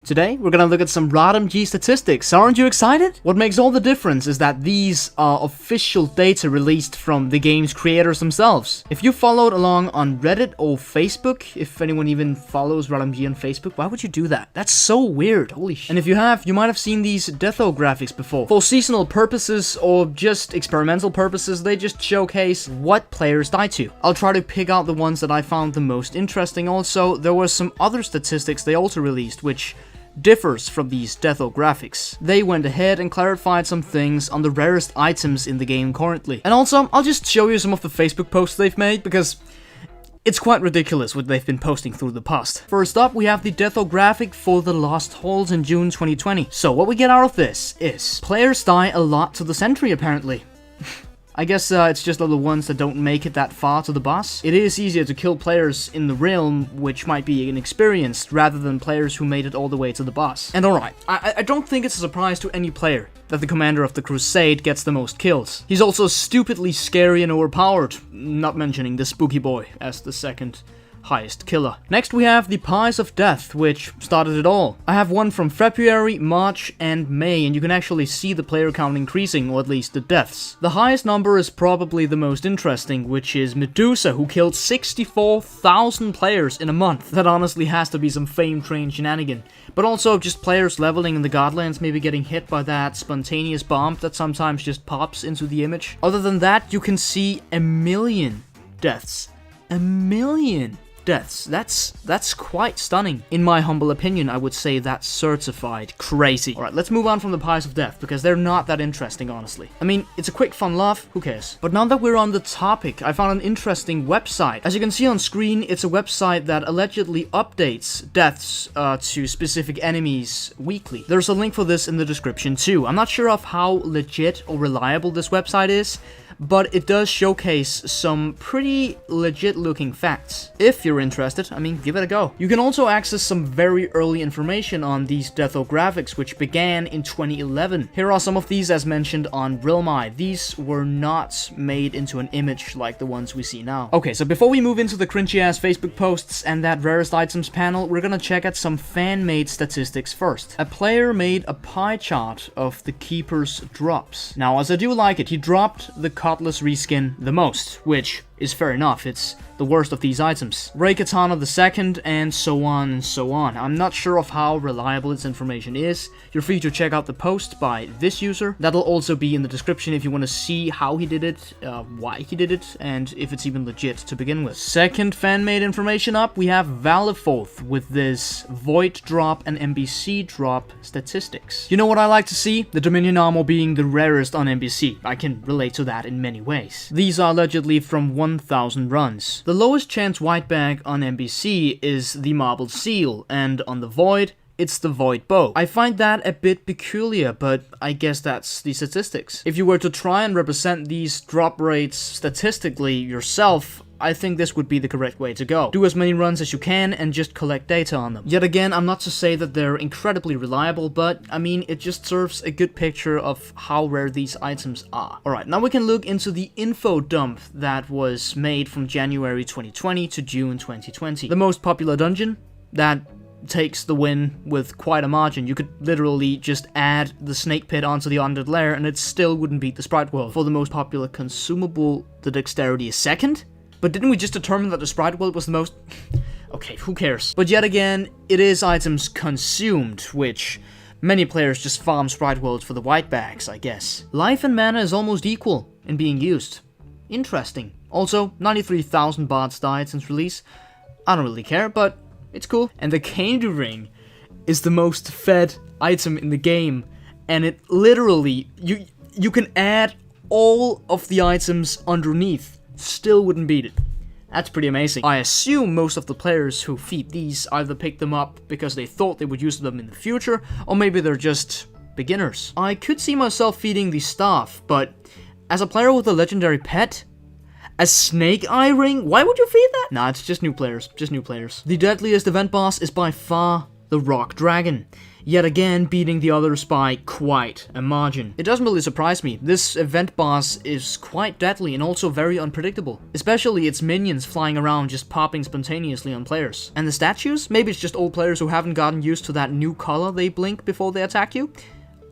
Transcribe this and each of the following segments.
Today, we're gonna look at some RotMG statistics. Aren't you excited? What makes all the difference is that these are official data released from the game's creators themselves. If you followed along on Reddit or Facebook, if anyone even follows RotMG on Facebook, why would you do that? That's so weird, holy shit. And if you have, you might have seen these deatho graphics before. For seasonal purposes or just experimental purposes, they just showcase what players die to. I'll try to pick out the ones that I found the most interesting. Also, there were some other statistics they also released, which differs from these deatho graphics. They went ahead and clarified some things on the rarest items in the game currently. And also, I'll just show you some of the Facebook posts they've made, because it's quite ridiculous what they've been posting through the past. First up, we have the deatho graphic for the Lost Halls in June 2020. So what we get out of this is, players die a lot to the sentry apparently. I guess it's just the ones that don't make it that far to the boss. It is easier to kill players in the realm, which might be inexperienced, rather than players who made it all the way to the boss. And alright, I don't think it's a surprise to any player that the commander of the Crusade gets the most kills. He's also stupidly scary and overpowered, not mentioning the Spooky Boy as the second highest killer. Next we have the Pies of Death, which started it all. I have one from February, March, and May, and you can actually see the player count increasing, or at least the deaths. The highest number is probably the most interesting, which is Medusa, who killed 64,000 players in a month. That honestly has to be some fame-train shenanigan. But also just players leveling in the Godlands, maybe getting hit by that spontaneous bomb that sometimes just pops into the image. Other than that, you can see 1 million deaths. 1 million deaths. That's quite stunning. In my humble opinion, I would say that's certified crazy. Alright, let's move on from the Pies of Death, because they're not that interesting, honestly. I mean, it's a quick fun laugh, who cares? But now that we're on the topic, I found an interesting website. As you can see on screen, it's a website that allegedly updates deaths to specific enemies weekly. There's a link for this in the description too. I'm not sure of how legit or reliable this website is, but it does showcase some pretty legit looking facts. If you're interested, I mean, give it a go. You can also access some very early information on these deatho graphics, which began in 2011. Here are some of these as mentioned on RotMG. These were not made into an image like the ones we see now. Okay, so before we move into the cringy ass Facebook posts and that rarest items panel, we're gonna check out some fan-made statistics first. A player made a pie chart of the Keeper's drops. Now, as I do like it, he dropped the Cutlass reskin the most, which is fair enough, it's the worst of these items. Ray Katana the second, and so on and so on. I'm not sure of how reliable this information is. You're free to check out the post by this user. That'll also be in the description if you want to see how he did it, why he did it, and if it's even legit to begin with. Second fan-made information up, we have Valiforth with this Void drop and NBC drop statistics. You know what I like to see? The Dominion armor being the rarest on NBC. I can relate to that in many ways. These are allegedly from 1,000 runs. The lowest chance white bag on NBC is the Marble Seal, and on the Void, it's the Void Bow. I find that a bit peculiar, but I guess that's the statistics. If you were to try and represent these drop rates statistically yourself, I think this would be the correct way to go. Do as many runs as you can and just collect data on them. Yet again, I'm not to say that they're incredibly reliable, but I mean, it just serves a good picture of how rare these items are. Alright, now we can look into the info dump that was made from January 2020 to June 2020. The most popular dungeon that takes the win with quite a margin. You could literally just add the snake pit onto the Undead Lair and it still wouldn't beat the Sprite World. For the most popular consumable, the dexterity is second? But didn't we just determine that the Sprite World was the most... Okay, who cares? But yet again, it is items consumed, which many players just farm Sprite Worlds for the white bags, I guess. Life and mana is almost equal in being used. Interesting. Also, 93,000 bards died since release. I don't really care, but it's cool. And the Candy Ring is the most fed item in the game, and it literally... You can add all of the items underneath. Still wouldn't beat it. That's pretty amazing. I assume most of the players who feed these either pick them up because they thought they would use them in the future, or maybe they're just beginners. I could see myself feeding the staff, but as a player with a legendary pet, a snake eye ring? Why would you feed that? Nah, it's just new players. Just new players. The deadliest event boss is by far the Rock Dragon, yet again beating the others by quite a margin. It doesn't really surprise me. This event boss is quite deadly and also very unpredictable, especially its minions flying around just popping spontaneously on players. And the statues? Maybe it's just old players who haven't gotten used to that new color they blink before they attack you.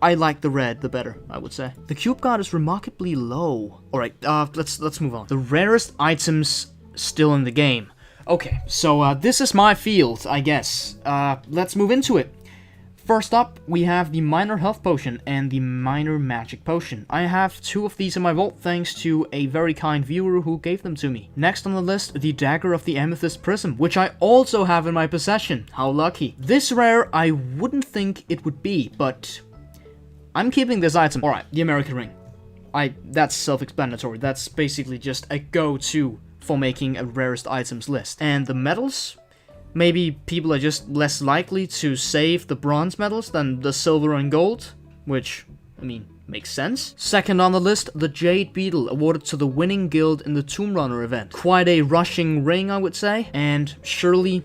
I like the red the better, I would say. The cube guard is remarkably low. Alright, let's move on. The rarest items still in the game. Okay, so this is my field, I guess. Let's move into it. First up, we have the Minor Health Potion and the Minor Magic Potion. I have 2 of these in my vault thanks to a very kind viewer who gave them to me. Next on the list, the Dagger of the Amethyst Prism, which I also have in my possession. How lucky. This rare I wouldn't think it would be, but I'm keeping this item. Alright, the American Ring. That's self-explanatory. That's basically just a go-to for making a rarest items list. And the medals? Maybe people are just less likely to save the bronze medals than the silver and gold, which, I mean, makes sense. Second on the list, the Jade Beetle, awarded to the winning guild in the Tomb Runner event. Quite a rushing ring, I would say, and surely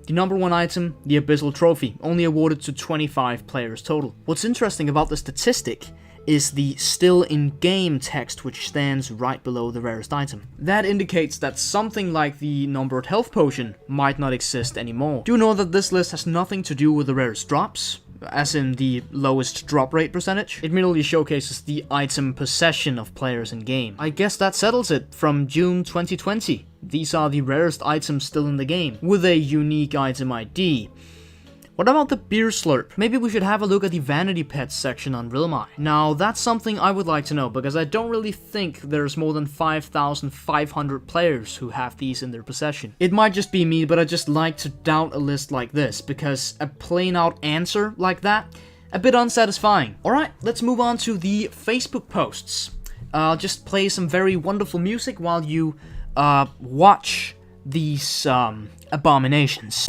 the number 1 item, the Abyssal Trophy, only awarded to 25 players total. What's interesting about the statistic is the still in-game text, which stands right below the rarest item. That indicates that something like the numbered health potion might not exist anymore. Do know that this list has nothing to do with the rarest drops, as in the lowest drop rate percentage. It merely showcases the item possession of players in game. I guess that settles it from June 2020. These are the rarest items still in the game, with a unique item ID. What about the beer slurp? Maybe we should have a look at the vanity pets section on Realmeye. Now, that's something I would like to know, because I don't really think there's more than 5,500 players who have these in their possession. It might just be me, but I just like to doubt a list like this, because a plain out answer like that, a bit unsatisfying. Alright, let's move on to the Facebook posts. I'll just play some very wonderful music while you watch these abominations.